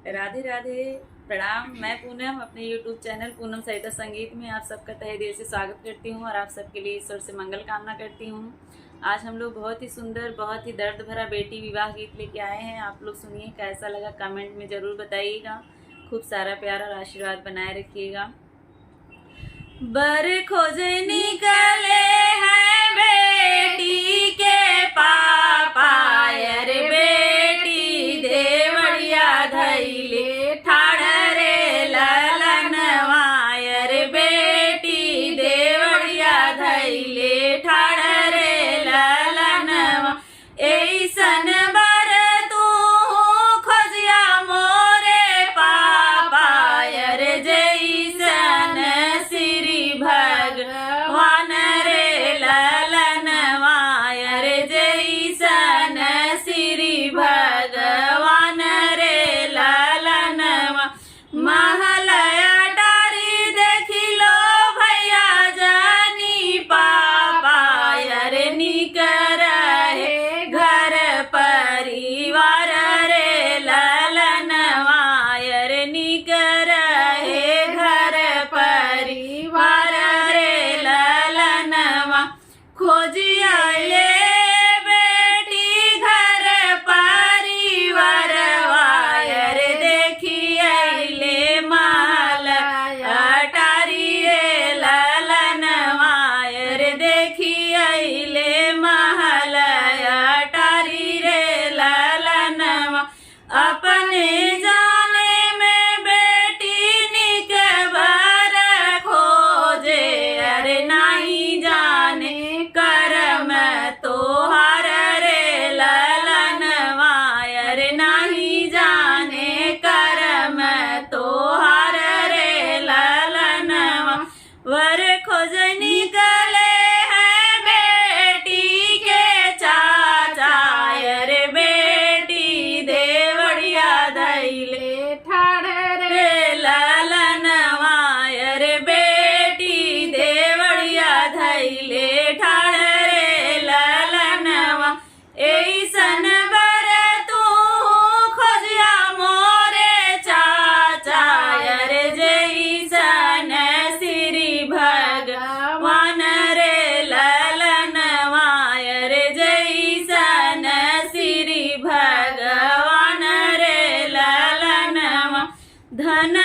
राधे राधे। प्रणाम। मैं पूनम अपने YouTube चैनल पूनम सहिता संगीत में आप सबका तहे दिल से स्वागत करती हूँ और आप सबके लिए ईश्वर से मंगल कामना करती हूँ। आज हम लोग बहुत ही सुंदर, बहुत ही दर्द भरा बेटी विवाह गीत लेके आए हैं। आप लोग सुनिए, कैसा लगा कमेंट में ज़रूर बताइएगा। खूब सारा प्यार और आशीर्वाद बनाए रखिएगा। बर खोजे निकले हैं बेटी के पापा, अरे बेटी देवड़िया धैले ठाड़ रे ललनवा, अरे बेटी देवड़िया धैले ठाड़ रे ललनवा। ऐसन बर तू खोजिया मोरे पापा, अरे जैसन श्री भगवान रे ललनवा, अरे जैसन श्री भगवान रे ललनवा। महलया डारी देखी लो भैया जानी पापा, अरे निक रहे घर परिवार रे ललनवा, अरे निक रहे घर परिवार रे ललनवा। खोजी आए बेटी घर परिवारवा, अरे देखी आइले माल अटारी रे ललनवा, अरे देखी आइले महल अटारी रे ललनवा। अपने जाने में बेटी निक बर खोजे, अरे नहीं जाने करम तोहार रे ललनवा, अरे नहीं जाने करम तोहार रे ललनवा। वर खोज निकले हैं बेटी के चाचा, अरे बेटी देवड़िया धैले ठाड़ रे ललनवा, अरे बेटी देवड़िया धैले ठाड़ रे ललनवा। ऐसन बर तू खोजिया मोरे चाचा, अरे जैसन श्री भगवान रे ललनवा, अरे जैसन श्री भगवान रे ललनवा। धन